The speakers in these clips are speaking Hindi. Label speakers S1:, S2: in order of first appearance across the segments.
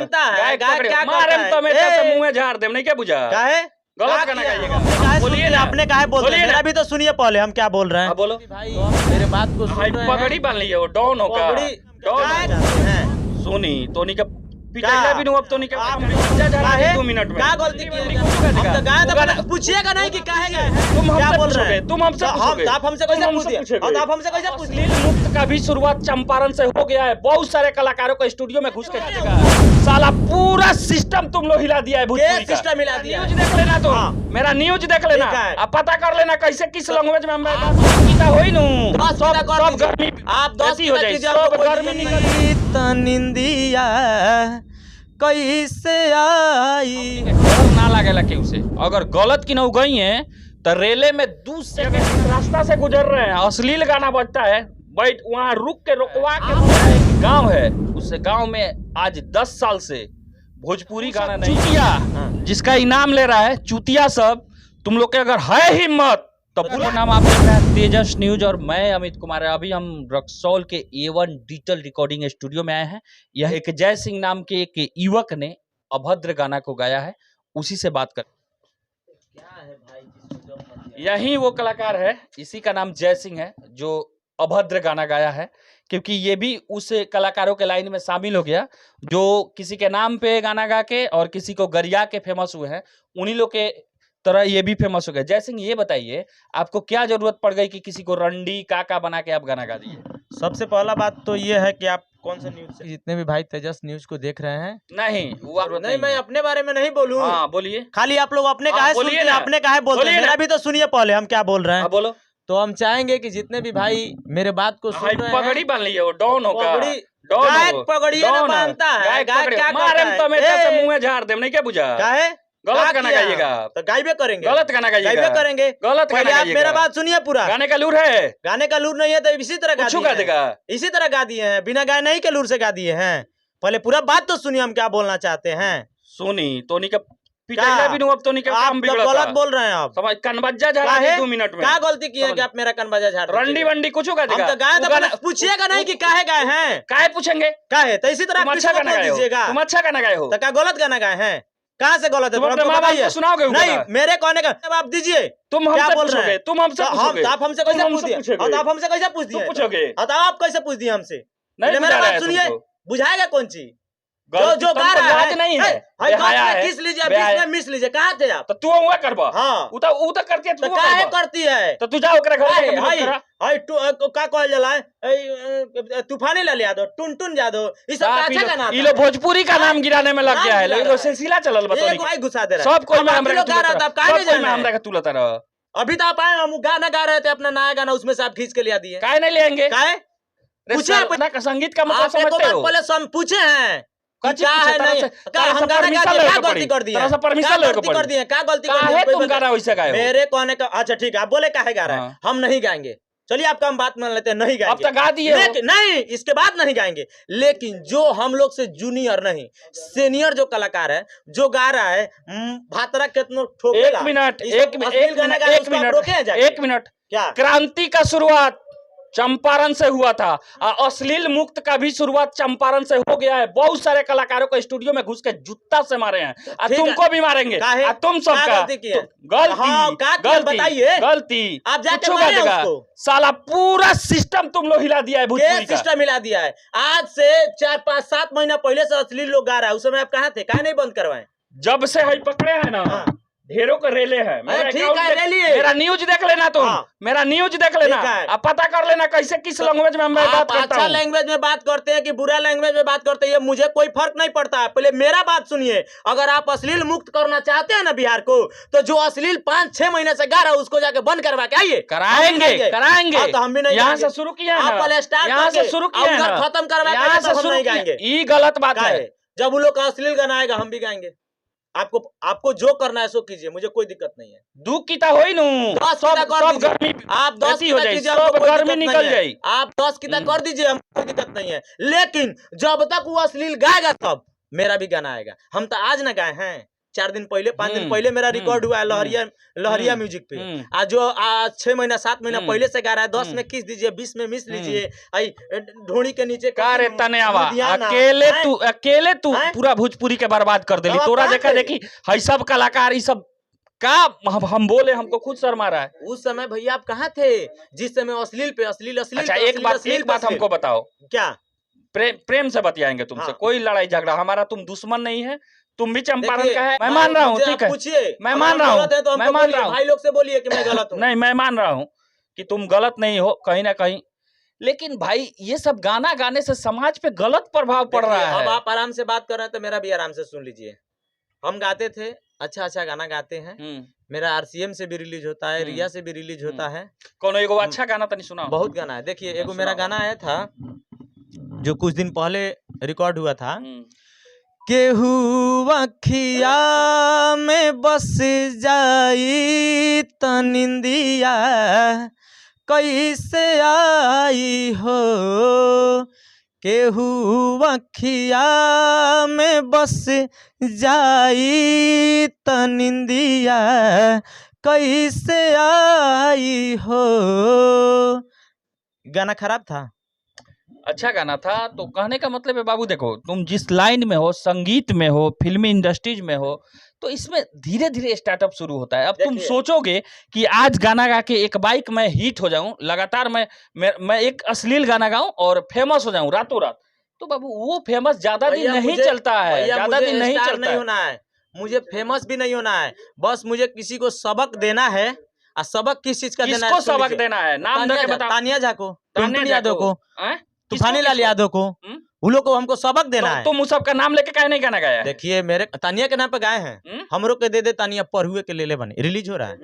S1: मानता है, गाय क्या
S2: मारे
S1: करता है?
S2: टमेटा से मुंह में झाड़ दे, नहीं क्या बुझा?
S1: काहे
S2: गलत करना चाहिए। बोलिए ना,
S1: आपने काहे बोल रहे हैं? मेरा भी तो सुनिए पहले, हम क्या बोल रहे हैं।
S2: बोलो
S1: भाई मेरे बात को सुन रहे हैं।
S2: पगड़ी बांध लिए हो, डॉन होगा सुनी तो नहीं का पिछले भी अब तो नहीं का 2 मिनट में
S1: क्या गलती की? पूछिएगा नहीं कि काहे गए?
S2: तुम
S1: क्या बोल
S2: हमसे
S1: रहे हैं?
S2: तुम हमसे पूछोगे।
S1: आप हमसे कैसे पूछिए? और आप हमसे कैसे पूछिए?
S2: अश्लील मुक्त का भी शुरुआत चंपारण से हो गया है। बहुत सारे कलाकारों को स्टूडियो में घुस के साला पूरा सिस्टम तुम लोग हिला दिया है। भोजपुरी का
S1: सिस्टम हिला दिया।
S2: न्यूज देख लेना तुम, मेरा न्यूज देख लेना, अब पता कर लेना कैसे किस लैंग्वेज में मैं बात होई नु। सब गर्मी
S1: आप 10
S2: हो जाए, सब गर्मी निकल
S1: निंदिया कैसे आई
S2: ना लागेला केहू से। अगर गलत की न गई है तो रेले में दूर से रास्ता से गुजर रहे हैं, अश्लील गाना बजता है, बैठ वहाँ रुक के रोकवा के। गांव है, उस गांव में आज 10 साल से भोजपुरी गाना नहीं। चूतिया जिसका इनाम ले रहा है, चूतिया सब तुम लोग के अगर है हिम्मत तो पूरा नाम आप देख रहे हैं तेजस न्यूज और मैं अमित कुमार है। अभी हम रक्सौल के A1 डिजिटल रिकॉर्डिंग स्टूडियो में आए हैं। यह एक जय सिंह नाम के एक युवक ने अभद्र गाना को गाया है, उसी से बात कर। क्या है भाई, यही वो कलाकार है, इसी का नाम जय सिंह है जो अभद्र गाना गाया है। क्योंकि ये भी उस कलाकारों के लाइन में शामिल हो गया जो किसी के नाम पे गाना गा के और किसी को गरिया के फेमस हुए हैं। उन्हीं लोग के तरह ये भी फेमस हो गया। जय सिंह, ये बताइए आपको क्या जरूरत पड़ गई कि किसी को रंडी काका बना के आप गाना गा दिए?
S1: सबसे पहला बात तो ये है कि आप कौन सा न्यूज से, जितने भी भाई तेजस न्यूज को देख रहे हैं,
S2: नहीं
S1: मैं अपने बारे में नहीं बोलूं।
S2: हाँ बोलिए,
S1: खाली आप लोग अपने काहे सुनते हैं, अपने काहे बोल रहे हैं? मेरा भी तो सुनिए पहले, हम क्या बोल रहे हैं।
S2: बोलो।
S1: तो हम चाहेंगे कि जितने भी भाई मेरे बात को सुन रहे हैं,
S2: पगड़ी बांध लिए हो, डॉन होगा,
S1: पगड़ी बांधता है, गाय क्या
S2: मारे टमेटा से मुंह में झाड़ दे, नहीं क्या बुझा?
S1: काहे
S2: गलत गाना गाइएगा
S1: तो गाइबे करेंगे,
S2: गलत गाना गाइएगा,
S1: गाइबे करेंगे,
S2: गलत गाना
S1: आप मेरा बात सुनिए पूरा।
S2: गाने का लूर है,
S1: गाने का लूर नहीं है तो इसी तरह गा
S2: देगा,
S1: इसी तरह गा दिए हैं, बिना गाए नहीं के लूर से गा दिए हैं। पहले पूरा बात तो सुनिए, हम क्या बोलना चाहते हैं।
S2: सुनी तो नहीं का पिछले भी अब तो नहीं का काम बिगड़ा,
S1: गलत बोल रहे हैं आप।
S2: समझ कनबज्जा झाड़ा है 2 मिनट में।
S1: क्या गलती की है कि आप मेरा कनबज्जा झाड़
S2: रंडी वंडी कुछ होगा देगा?
S1: हम तो गाए तो पूछिएगा नहीं कि काहे गाए हैं,
S2: काहे पूछेंगे,
S1: काहे तो इसी तरह
S2: अच्छा गाना गाए हो, तुम अच्छा गाना गाए हो
S1: तो क्या गलत गाना गाए हैं? कहाँ से गलत है?
S2: तुम सुनाओगे
S1: नहीं, मेरे कहने का जवाब दीजिए।
S2: तुम हमसे पूछोगे, तुम हमसे पूछोगे,
S1: आप हमसे कैसे पूछिए? आप हमसे कैसे पूछिए? आप कैसे पूछ दिए हमसे? मेरा बात सुनिए, बुझाएगा कौन चीज? जो गा रहा है नहीं है, किस लीजिए, बीच में मिस लीजिए। कहाँ थे आप?
S2: तो तू हुआ करबा।
S1: हाँ,
S2: उ तो करती है,
S1: तू काहे करती है?
S2: तो तू जाओ ओकरा घर
S1: हाय का कहल जाला है, तूफानी लाल यादव, टुनटुन यादव, ये सब अच्छा गाना।
S2: ये लो भोजपुरी का नाम गिराने में लग गया है, लेकिन सिलसिला चलल बताओ।
S1: भाई घुसा दे रहा है
S2: सब कोई में हमरा
S1: गा रहा था, आप काहे नहीं जाना?
S2: हमरा का तू लता रहा।
S1: अभी तो आप आए, हम गाना गा रहे थे, अपना नया गाना, उसमें से आप खींच के लिया दिए।
S2: काहे नहीं लेंगे?
S1: काहे पूछे?
S2: संगीत का मतलब समझते हो?
S1: पहले पूछे हैं क्या है नहीं, हम गाना गा दिए, क्या गलती कर दिए?
S2: परमिशन
S1: कर दिए, क्या गलती कर दिए?
S2: तुम गाना वैसे गाए हो?
S1: मेरे कहने का अच्छा ठीक है, आप बोले काहे गा रहे हैं, हम नहीं गाएंगे। चलिए आपका हम बात मान लेते हैं, नहीं गाएंगे।
S2: अब तक गा दिए हो?
S1: नहीं, इसके बाद नहीं गाएंगे। लेकिन जो हम लोग से जूनियर नहीं, सीनियर जो कलाकार है, जो गा रहा है, भातरा कितना ठोकेगा।
S2: एक मिनट, क्या क्रांति का शुरुआत चंपारण से हुआ था, अश्लील मुक्त का भी शुरुआत चंपारण से हो गया है। बहुत सारे कलाकारों को स्टूडियो में घुस के जूता से मारे हैं, तुमको भी मारेंगे। तुम सबका गलती
S1: बताइए,
S2: गलती
S1: आप जाके मारे उसको।
S2: साला पूरा सिस्टम तुम लोग हिला दिया है, भोजपुरी का
S1: सिस्टम हिला दिया है। आज से 4, 5, 7 महीना पहले से अश्लील लोग गा रहा है, उस समय आप कहाँ थे? काहे नहीं बंद करवाए?
S2: जब से है पकड़े हैं ना, ढेरों का रेले है। मेरा न्यूज देख लेना तुम, मेरा न्यूज देख लेना, अब पता कर लेना कैसे किस लैंग्वेज में मैं बात करता हूं।
S1: अच्छा लैंग्वेज में बात करते हैं कि बुरा लैंग्वेज में बात करते हैं, मुझे कोई फर्क नहीं पड़ता है। पहले मेरा बात सुनिए, अगर आप अश्लील मुक्त करना चाहते हैं ना बिहार को, तो जो अश्लील 5-6 महीने से गा रहा है उसको जाके बंद करवा के आइए।
S2: कराएंगे
S1: तो हम भी नहीं,
S2: यहाँ से शुरू किया, यहाँ से शुरू किया,
S1: खत्म करवा के नहीं गाएंगे।
S2: ये गलत बात है।
S1: जब उन लोग का अश्लील गाना आएगा हम भी गाएंगे। आपको जो करना है सो कीजिए, मुझे कोई दिक्कत नहीं है।
S2: दुख की हो ही सब गर्मी
S1: आप 10
S2: हो जाए, सब गर्मी निकल जाए,
S1: आप 10 की कर दीजिए, हम कोई दिक्कत नहीं है। लेकिन जब तक वो अश्लील गाएगा तब मेरा भी गाना आएगा। हम तो आज ना गाए हैं, 4 दिन पहले 5 दिन पहले मेरा रिकॉर्ड हुआ है लहरिया म्यूजिक पे। आज जो 6 महीना 7 महीना पहले से गा रहा है, 10 में किस दीजिए, 20 में मिस लीजिए, ढोड़ी के नीचे
S2: का रे तनेवा अकेले तू पूरा भोजपुरी के बर्बाद कर देली। तोरा देखा देखी है सब कलाकार ई सब का हम बोले, हमको खुद शर्म आ रहा है।
S1: उस समय भैया आप कहाँ थे जिस समय अश्लील पे अश्लील।
S2: अच्छा एक बात हमको बताओ,
S1: क्या
S2: प्रेम से बतियाएंगे तुमसे, कोई लड़ाई झगड़ा, हमारा तुम दुश्मन नहीं है, तुम भी चंपारण का है, मैं मान रहा हूँ, ठीक है,
S1: पूछिए,
S2: मैं मान रहा हूँ,
S1: मैं मान रहा हूँ, भाई लोग से बोलिए कि मैं गलत हूँ।
S2: नहीं, मैं मान रहा हूँ कि तुम गलत नहीं हो कहीं ना कहीं, लेकिन भाई ये सब गाना गाने से समाज पे गलत प्रभाव पड़ रहा है।
S1: अब आप आराम से बात कर रहे हैं तो मेरा भी आराम से सुन लीजिए। हम गाते थे, अच्छा गाना गाते हैं, मेरा RCM से भी रिलीज होता है, रिया से भी रिलीज होता है।
S2: कौन एगो अच्छा गाना तो नहीं सुना? बहुत
S1: गाना है। देखिए एगो मेरा गाना आया था जो कुछ दिन पहले रिकॉर्ड हुआ था, केहू अखिया में बस जाई तनिंदिया कैसे आई हो, केहू अखिया में बस जाई तनिंदिया कैसे आई हो। गाना खराब था?
S2: अच्छा गाना था। तो कहने का मतलब है बाबू, देखो तुम जिस लाइन में हो, संगीत में हो, फिल्मी इंडस्ट्रीज में हो, तो इसमें धीरे धीरे स्टार्टअप शुरू होता है। अब तुम सोचोगे कि आज गाना गा के एक बाइक में हिट हो जाऊं, लगातार मैं एक अश्लील गाना गाऊं और फेमस हो जाऊं रातों रात, तो बाबू वो फेमस ज्यादा दिन नहीं चलता है, ज्यादा दिन नहीं चलता
S1: नहीं होना है, मुझे फेमस भी नहीं होना है, बस मुझे किसी को सबक देना है। और सबक किस चीज का देना है?
S2: किसको सबक देना है? नाम दे के बताओ।
S1: तानिया झा को, टुनटुन यादव को, तूफानी लाल यादव को, उन लोग को हमको सबक देना है।
S2: तुम उस सबका नाम लेके काहे नहीं गाना गाया?
S1: देखिए मेरे तानिया के नाम पे गाए हैं, हमरो के दे तानिया पढ़ुए के ले बने। रिलीज हो रहा है,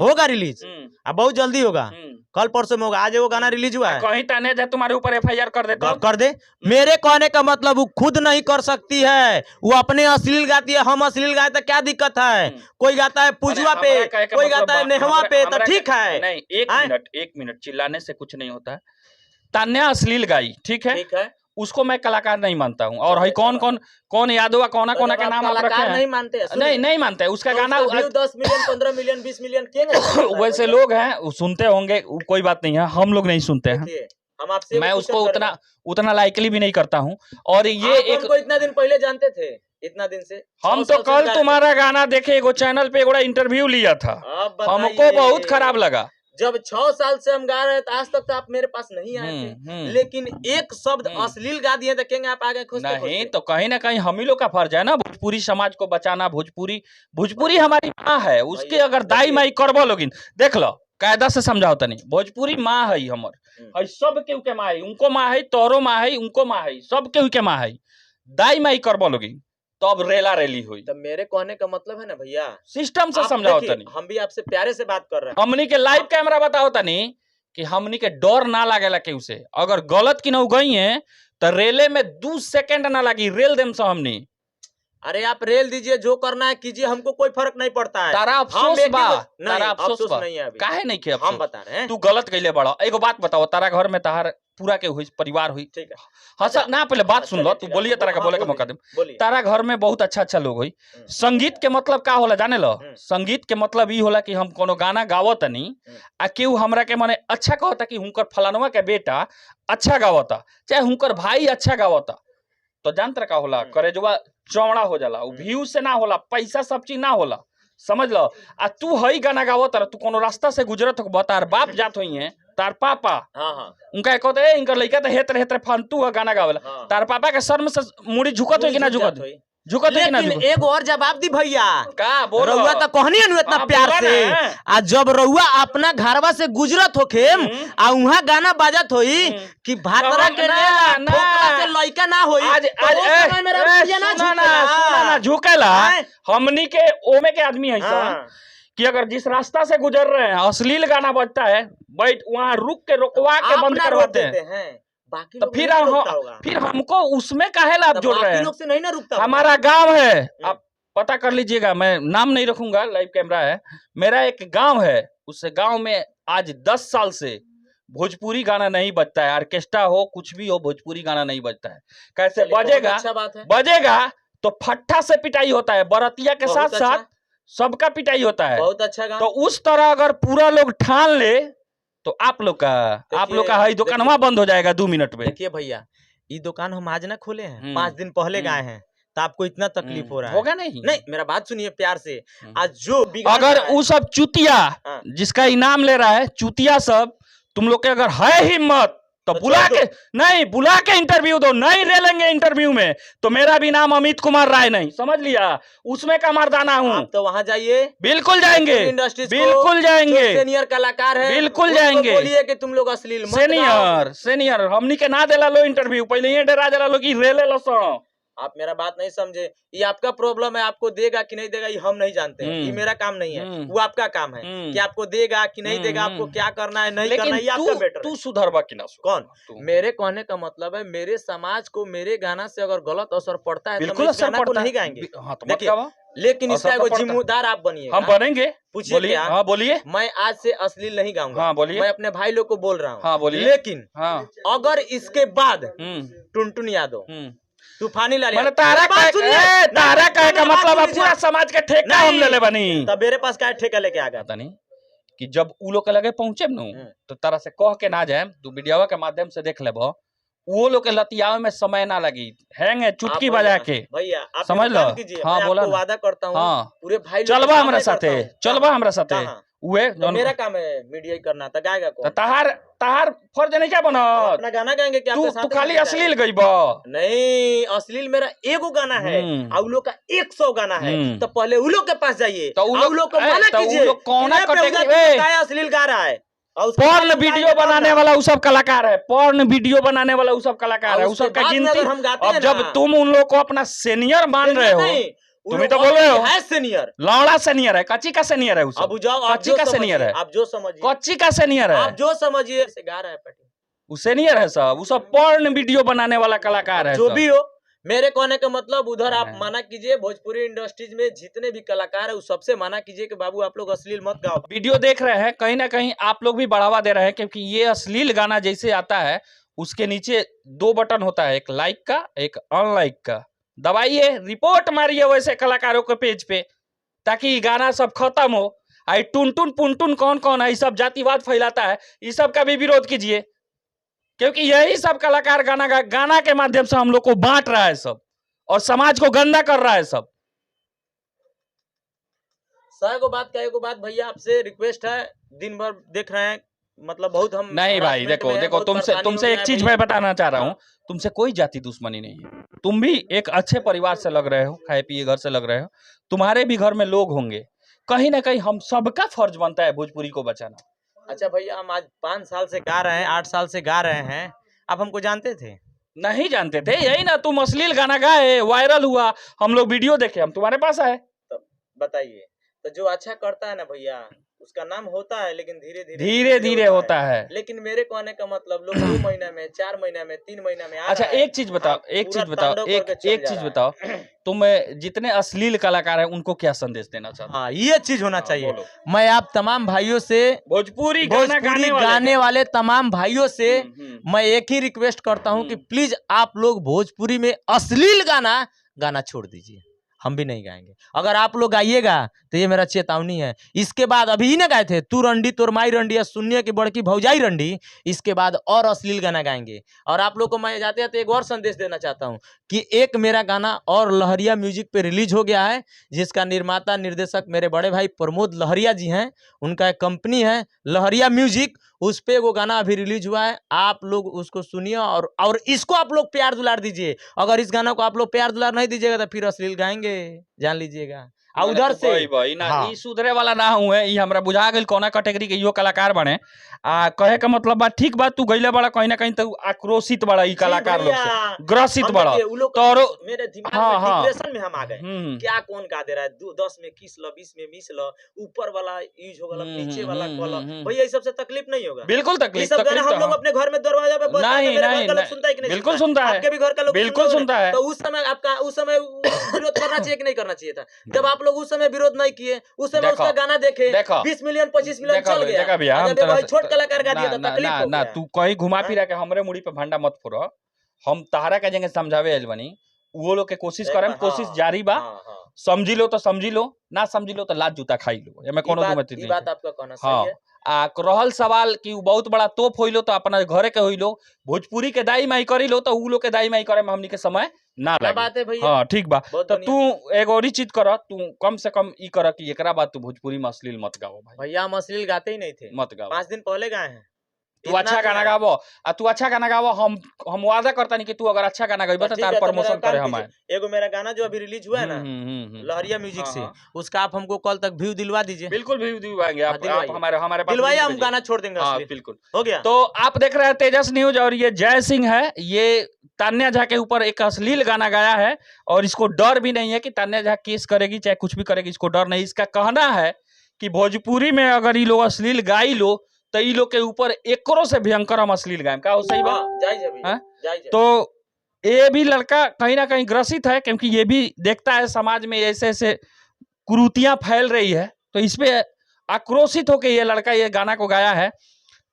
S1: होगा रिलीज, अब बहुत जल्दी होगा, कल परसों में होगा। आज वो गाना रिलीज हुआ है,
S2: कहीं ताने जा तुम्हारे ऊपर FIR कर दे तो
S1: कर दे। मेरे कहने का मतलब वो खुद नहीं कर सकती है, वो अपने अश्लील गाती है, हम अश्लील गाए तो क्या दिक्कत है? कोई गाता है पुजवा पे, कोई गाता है नेहवा पे, तो ठीक है।
S2: नहीं, एक मिनट चिल्लाने से कुछ नहीं होता है। तान्या अश्लील गाई, ठीक है, उसको मैं कलाकार नहीं मानता हूँ। और कौन यादव कौन के नाम आप रखे हैं?
S1: नहीं मानते,
S2: नहीं मानते। उसका गाना
S1: 10 मिलियन 15 मिलियन 20 मिलियन के
S2: वैसे लोग हैं सुनते होंगे, कोई बात नहीं है, हम लोग नहीं सुनते हैं।
S1: हम आपसे
S2: मैं उसको उतना लाइकली भी नहीं करता हूँ। और ये एक
S1: इतना दिन पहले जानते थे, इतना दिन से
S2: हम तो कल तुम्हारा गाना देखे, एगो चैनल पे एगो इंटरव्यू लिया था, हमको बहुत खराब लगा।
S1: जब 6 साल से हम गा रहे हैं तो आज तक तो आप मेरे पास नहीं आए थे, लेकिन एक शब्द अश्लील गा दिए तो कहेंगे आप आगे खुश
S2: नहीं। तो कहीं ना कहीं हम ही लोग का फर्ज है ना भोजपुरी समाज को बचाना। भोजपुरी हमारी माँ है, उसके अगर दाई माई करबो लोगिन, देख लो कायदा से समझाओ तनी, भोजपुरी माँ है हमर, सब केहू के माँ है, उनको माँ है, तोरो माँ है, उनको माँ है, सब केहू के माँ है। दाई माई करबो लोगिन तो अब रेला रेली हुई।
S1: तो मेरे कहने का मतलब है ना भैया,
S2: सिस्टम से समझाओ तनी।
S1: हम भी आपसे प्यारे से बात कर रहे हैं।
S2: हमनी के लाइव कैमरा बताओ तनी कि हमनी के डर ना लागेला केहू से। अगर गलत की न गई है तो रेले में 2 सेकंड ना लगी, रेल देम से हमनी।
S1: अरे आप रेल दीजिए, जो करना है कीजिए, हमको कोई फर्क नहीं पड़ता है।
S2: तारा अफसोस बा, तारा अफसोस
S1: नहीं है।
S2: काहे नहीं के
S1: हम बता रहे हैं,
S2: तू गलत कइले बड़ा। एगो बात बताओ, तारा घर में तार पूरा के हुई परिवार हुई, ठीक है? हाँ सर ना, पहले बात सुन लो, तू बोलिए, तारा का बोले का मौका दे। तारा घर में बहुत अच्छा लोग हुई। संगीत के मतलब का होला जाने लो? संगीत के मतलब ई होला कि हम कोनो गाना गावत नहीं आ केहू हमरा के माने अच्छा कहता कि हुनकर फलानवा के बेटा अच्छा गावता, चाहे हुनकर भाई अच्छा गावता, तो जानतर का होला, करेजवा चौड़ा हो जाला। व्यू से ना होला, पैसा सब चीज ना होला, समझ लो। आ तू हई गाना गावत रह, तू कोनो रास्ता से गुजरत हो, तार बाप जात होई है, तार पापा उनका कहते इनकर लइका तो हेतरे फालतू है गाना गावेला, तार पापा के शर्म से मुड़ी झुकत हो कि ना झुकत हो?
S1: लेकिन एक और जवाब दी भैया,
S2: का बोल
S1: रउआ तो कहनी है इतना प्यार से, आ जब रउआ अपना घरवा से गुजरत होखे आ वहां गाना बाजत होई कि भातरा के ठोकला से लइका ना होई,
S2: आज ना झुकेला। हमनी के ओमे के आदमी है कि अगर जिस रास्ता से गुजर रहे हैं अश्लील गाना बजता है, बैठ वहाँ रुक के रोकवा के बंद करवाते हैं, तो फिर हमको उसमें काहे लाभ जोड़ रहे हैं?
S1: लोग से नहीं ना रुकता।
S2: हमारा गांव है, आप पता कर लीजिएगा, मैं नाम नहीं रखूंगा, लाइव कैमरा है। मेरा एक गांव है, उस गांव में आज 10 साल से भोजपुरी गाना नहीं बजता है। ऑर्केस्ट्रा हो कुछ भी हो, भोजपुरी गाना नहीं बजता है। कैसे बजेगा?
S1: अच्छा बात है।
S2: बजेगा तो फट्टा से पिटाई होता है, बरतिया के साथ साथ सबका पिटाई होता है।
S1: बहुत अच्छा गाना।
S2: तो उस तरह अगर पूरा लोग ठान ले तो आप लोग का है दुकानवा बंद हो जाएगा 2 मिनट में।
S1: देखिए भैया, ये दुकान हम आज ना खोले हैं, 5 दिन पहले गए हैं, तो आपको इतना तकलीफ हो रहा है?
S2: होगा नहीं
S1: मेरा बात सुनिए प्यार से। आज जो
S2: अगर वो सब चूतिया जिसका इनाम ले रहा है, चूतिया सब, तुम लोग के अगर है हिम्मत तो बुला के इंटरव्यू दो। नहीं ले लेंगे इंटरव्यू में तो मेरा भी नाम अमित कुमार राय नहीं, समझ लिया, उसमें का मर्दाना हूँ।
S1: तो वहाँ जाइए,
S2: बिल्कुल जाएंगे, बिल्कुल जाएंगे,
S1: सीनियर कलाकार है,
S2: बिल्कुल जाएंगे।
S1: बोलिए कि तुम लोग अश्लील
S2: सीनियर हमनी के ना देला लो इंटरव्यू, पहले ही डरा जला लो कि रे ले लो सो।
S1: आप मेरा बात नहीं समझे, ये आपका प्रॉब्लम है, आपको देगा कि नहीं देगा ये हम नहीं जानते हैं, ये मेरा काम नहीं है, वो आपका काम है कि आपको देगा कि नहीं देगा, आपको क्या करना है नहीं करना है, ये आपका बेटर है।
S2: तू सुधरवा कि ना?
S1: कौन? मेरे कहने का मतलब है मेरे समाज को मेरे गाना से अगर गलत असर पड़ता है
S2: बिल्कुल
S1: तो इस गाना को नहीं गाएंगे। लेकिन इसका एगो जिम्मेदार आप बनिए।
S2: हम बनेंगे।
S1: पूछिए।
S2: हाँ बोलिए।
S1: मैं आज से अश्लील नहीं गाऊंगा।
S2: हाँ बोलिए।
S1: मैं अपने भाई लोग को बोल रहा हूँ।
S2: हाँ बोलिए।
S1: लेकिन अगर इसके बाद टुनटुन यादव, तूफानी लाल,
S2: तारा कहे का मतलब पूरा समाज का ठेका हम ले ले बनी।
S1: तब मेरे पास क्या ठेका लेके आ गया?
S2: पता नहीं कि जब उ लोग के लगे पहुंचे न तो तरह से कह के ना जाए, तू वीडियो के माध्यम से देख ले, वो लोग के लतियावे में समय ना लगी, हैंग है चुटकी बजा के।
S1: भैया
S2: समझ लो। हाँ बोला,
S1: वादा करता हूँ पूरे भाई
S2: चलवा हमारे साथे, चलवा हमारे साथे।
S1: तो मेरा काम है मीडिया करना, तो गाएगा कौन?
S2: तहार फर्ज नहीं क्या बना?
S1: अपना गाना गाएंगे क्या?
S2: तू खाली अश्लील गईबा?
S1: नहीं, अश्लील मेरा एगो गाना है, उन लोग का 100 गाना है। तो पहले उन लोग के पास जाइए, उन लोग को मना कीजिए अश्लील गा रहा है।
S2: पोर्न वीडियो बनाने वाला वो सब कलाकार है, पोर्न वीडियो बनाने वाला वो सब कलाकार है, वो सब का गिनती। अब जब तुम उन लोग को अपना सीनियर मान रहे हो, तुम्हें तो बोल रहे हो
S1: है सीनियर,
S2: लौड़ा सीनियर है, कच्ची का सीनियर है,
S1: अब जाओ
S2: कच्ची का सीनियर है,
S1: आप जो समझिए,
S2: कच्ची का सीनियर है,
S1: आप जो समझिए से गा रहा है पटी,
S2: वो सीनियर है सब, वो सब पोर्न वीडियो बनाने वाला कलाकार है।
S1: जो भी हो, मेरे कहने का मतलब उधर आप माना कीजिए, भोजपुरी इंडस्ट्रीज में जितने भी कलाकार है उस सबसे माना कीजिए कि बाबू आप लोग अश्लील मत गाओ।
S2: वीडियो देख रहे हैं, कहीं ना कहीं आप लोग भी बढ़ावा दे रहे हैं, क्योंकि ये अश्लील गाना जैसे आता है उसके नीचे 2 बटन होता है, एक लाइक का, एक अनलाइक का। दबाइए, रिपोर्ट मारिए वैसे कलाकारों के पेज पे, ताकि गाना सब खत्म हो। आई टुनटुन पुनटुन कौन कौन है, ये सब जातिवाद फैलाता है, इस सब का भी विरोध कीजिए, क्योंकि यही सब कलाकार गाना के माध्यम से हम लोग को बांट रहा है सब, और समाज को गंदा कर रहा है सब।
S1: एगो बात भैया आपसे रिक्वेस्ट है, दिन भर देख रहे हैं, मतलब बहुत हम
S2: नहीं भाई, देखो तुमसे एक चीज मैं बताना चाह रहा हूँ, तुमसे कोई जाति दुश्मनी नहीं है, तुम भी एक अच्छे परिवार से लग रहे हो, खाए पिए घर से लग रहे हो, तुम्हारे भी घर में लोग होंगे, कहीं ना कहीं हम सबका फर्ज बनता है भोजपुरी को बचाना।
S1: अच्छा भैया, हम आज 5 साल से गा रहे हैं, 8 साल से गा रहे हैं, आप हमको जानते थे?
S2: नहीं जानते थे, यही ना तुम अश्लील गाना गाए, वायरल हुआ, हम लोग वीडियो देखे, हम तुम्हारे पास आए।
S1: तो बताइए, तो जो अच्छा करता है ना भैया, उसका नाम होता है, लेकिन धीरे धीरे
S2: होता है।
S1: लेकिन मेरे कहने का मतलब लोग 2 महीना में, 4 महीना में, 3 महीना में।
S2: अच्छा एक चीज बताओ, एक चीज बताओ, तुम जितने अश्लील कलाकार हैं उनको क्या संदेश देना चाहते हो?
S1: हाँ, ये चीज होना चाहिए। मैं आप तमाम भाइयों से,
S2: भोजपुरी
S1: गाने वाले तमाम भाइयों से मैं एक ही रिक्वेस्ट करता हूँ कि प्लीज आप लोग भोजपुरी में अश्लील गाना छोड़ दीजिए, हम भी नहीं गाएंगे। अगर आप लोग गाइएगा तो ये मेरा चेतावनी है। इसके बाद अभी ही ना गाए थे तू रंडी तोर माई रंडी, सुनिए की बड़की भौजाई रंडी, इसके बाद और अश्लील गाना गाएंगे। और आप लोग को मैं जाते जाते एक और संदेश देना चाहता हूँ कि एक मेरा गाना और लहरिया म्यूजिक पे रिलीज हो गया है, जिसका निर्माता निर्देशक मेरे बड़े भाई प्रमोद लहरिया जी हैं, उनका एक कंपनी है लहरिया म्यूजिक, उस पे वो गाना अभी रिलीज हुआ है। आप लोग उसको सुनिए और इसको आप लोग प्यार दुलार दीजिए। अगर इस गाना को आप लोग प्यार दुलार नहीं दीजिएगा तो फिर अश्लील गाएंगे, जान लीजिएगा। उधर से
S2: हाँ। ई सुधरे वाला ना हुए, ई हमरा बुझा गेल कोना कैटेगरी के यो कलाकार बने। कहे का मतलब बा ठीक बात, तू गइले बड़ा कहीं ना कहीं तो आक्रोशित बड़ा ई कलाकार लोग से, ग्रसित बड़ा। तो
S1: मेरे दिमाग में डिप्रेशन में हम आ गए, क्या कौन गा दे रहा है, 10 में किस लो, 20 में मिस लो, ऊपर वाला यूज होगा, नीचे वाला कॉल। भैया ये सबसे तकलीफ नहीं होगा?
S2: बिल्कुल तकलीफ।
S1: हम लोग अपने घर में दरवाजा पे सुनता है,
S2: बिल्कुल सुनता है,
S1: आपके भी घर का लोग
S2: बिल्कुल सुनता है।
S1: तो उस समय विरोध करना चाहिए कि नहीं करना चाहिए था? जब आप लोग उस समय विरोध नहीं किए, उस समय उसका गाना देखे, 20 मिलियन 25 मिलियन चल गया, छोट कलाकार गा दिया, तकलीफ हो गया।
S2: तू कहीं घुमा फिरा के हमरे मुड़ी पे भंडा मत फोड़, हम तहरा के जगह समझावे आइल बनी। वो लोग के कोशिश करें, कोशिश जारी बा। समझी लो तो समझी लो, ना समझी लो तो लात जूता खाई लो, मैं कोनो दो मत नहीं।
S1: बात आपका कहना सही है।
S2: आ रहल सवाल कि बहुत बड़ा तोप होइलो तो अपना घरे के होइलो, भोजपुरी के दाई माई करी लो तो उ लोग के दाई माई करे में हमनी के समय ना लगे।
S1: बात है भैया।
S2: हाँ ठीक बा। तो तू एगो और चीज कर, तू कम से कम ई कर कि एकरा बाद तू भोजपुरी में अश्लील मत गाओ भाई।
S1: भैया हम अश्लील गाते ही नहीं थे,
S2: मत गाओ।
S1: 5 दिन पहले गाए हैं।
S2: तू अच्छा गाना गावो, आ तू अच्छा गाना गावो, हम वादा करता नहीं कि तू अगर अच्छा गाना गाइबा तो तार प्रमोशन करे हमारे।
S1: एगो मेरा गाना जो अभी रिलीज हुआ है ना लहरिया म्यूजिक से, उसका आप हमको कल तक व्यू दिलवा दीजिए।
S2: बिल्कुल व्यू दिलवाएंगे आप हमारे पास
S1: दिलवाइए, हम गाना छोड़ देंगे।
S2: हाँ बिल्कुल
S1: हो गया।
S2: तो आप देख रहे हैं तेजस न्यूज, और ये जय सिंह है, ये तान्या झा के ऊपर एक अश्लील गाना गाया है और इसको डर भी नहीं है कि तान्या झा केस करेगी चाहे कुछ भी करेगी, इसको डर नहीं। इसका कहना है कि भोजपुरी में अगर ये लोग अश्लील गाई लो तो ये लोग के ऊपर एकरो से भयंकर हम अश्लील गाएं। क्या सही बात? तो ये भी लड़का कहीं ना कहीं ग्रसित है, क्योंकि ये भी देखता है समाज में ऐसे ऐसे कुरीतियां फैल रही है, तो इस पे आक्रोशित होकर ये लड़का ये गाना को गाया है।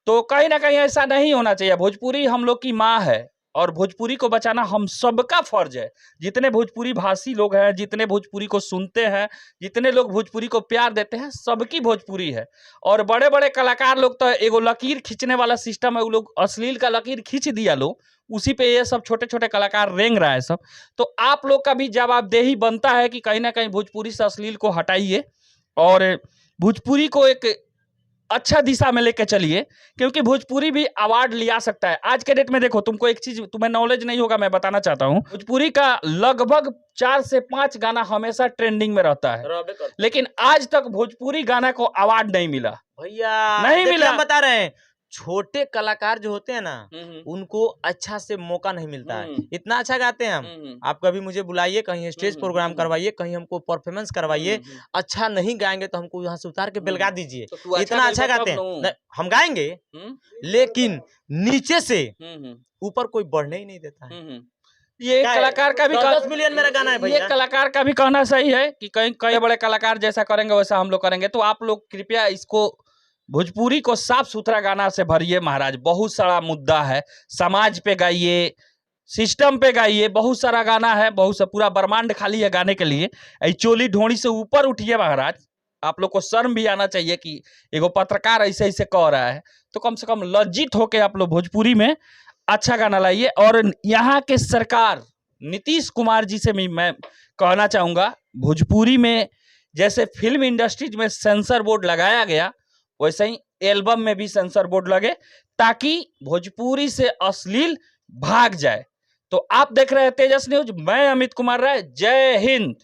S2: तो कहीं ना कहीं ऐसा नहीं होना चाहिए। भोजपुरी हम लोग की माँ है और भोजपुरी को बचाना हम सबका फर्ज है। जितने भोजपुरी भाषी लोग हैं, जितने भोजपुरी को सुनते हैं, जितने लोग भोजपुरी को प्यार देते हैं, सबकी भोजपुरी है। और बड़े बड़े कलाकार लोग तो एगो लकीर खींचने वाला सिस्टम है, वो लोग अश्लील का लकीर खींच दिया लो, उसी पे ये सब छोटे छोटे कलाकार रेंग रहा है सब। तो आप लोग का भी जवाबदेही बनता है कि कहीं ना कहीं भोजपुरी से अश्लील को हटाइए और भोजपुरी को एक अच्छा दिशा में लेके चलिए, क्योंकि भोजपुरी भी अवार्ड लिया सकता है। आज के डेट में देखो, तुमको एक चीज तुम्हें नॉलेज नहीं होगा, मैं बताना चाहता हूँ, भोजपुरी का लगभग 4 से 5 गाना हमेशा ट्रेंडिंग में रहता है, लेकिन आज तक भोजपुरी गाना को अवार्ड नहीं मिला
S1: भैया।
S2: नहीं मिला,
S1: हम बता रहे हैं। छोटे कलाकार जो होते हैं ना, उनको अच्छा से मौका नहीं मिलता है। इतना अच्छा गाते हैं हम, आप कभी मुझे बुलाइए, कहीं स्टेज प्रोग्राम करवाइए, कहीं हमको परफॉर्मेंस करवाइए। अच्छा नहीं गाएंगे तो हमको यहाँ से उतार के बेलगा दीजिए। तो इतना अच्छा गाते हैं, हम गाएंगे, लेकिन नीचे से ऊपर कोई बढ़ने ही नहीं देता है।
S2: ये कलाकार का भी
S1: 10 मिलियन मेरा गाना है भैया।
S2: ये कलाकार का भी कहना सही है कि कई बड़े कलाकार जैसा करेंगे वैसा हम लोग करेंगे। तो आप लोग कृपया इसको, भोजपुरी को साफ सुथरा गाना से भरिए महाराज। बहुत सारा मुद्दा है, समाज पे गाइए, सिस्टम पे गाइए, बहुत सारा गाना है, बहुत सा पूरा ब्रह्मांड खाली है गाने के लिए। चोली ढोड़ी से ऊपर उठिए महाराज। आप लोग को शर्म भी आना चाहिए कि एगो पत्रकार ऐसे ऐसे कह रहा है, तो कम से कम लज्जित होके आप लोग भोजपुरी में अच्छा गाना लाइए। और यहाँ के सरकार नीतीश कुमार जी से भी मैं कहना चाहूँगा, भोजपुरी में जैसे फिल्म इंडस्ट्रीज में सेंसर बोर्ड लगाया गया, वैसे ही एल्बम में भी सेंसर बोर्ड लगे, ताकि भोजपुरी से अश्लील भाग जाए। तो आप देख रहे हैं तेजस न्यूज, मैं अमित कुमार राय। जय हिंद।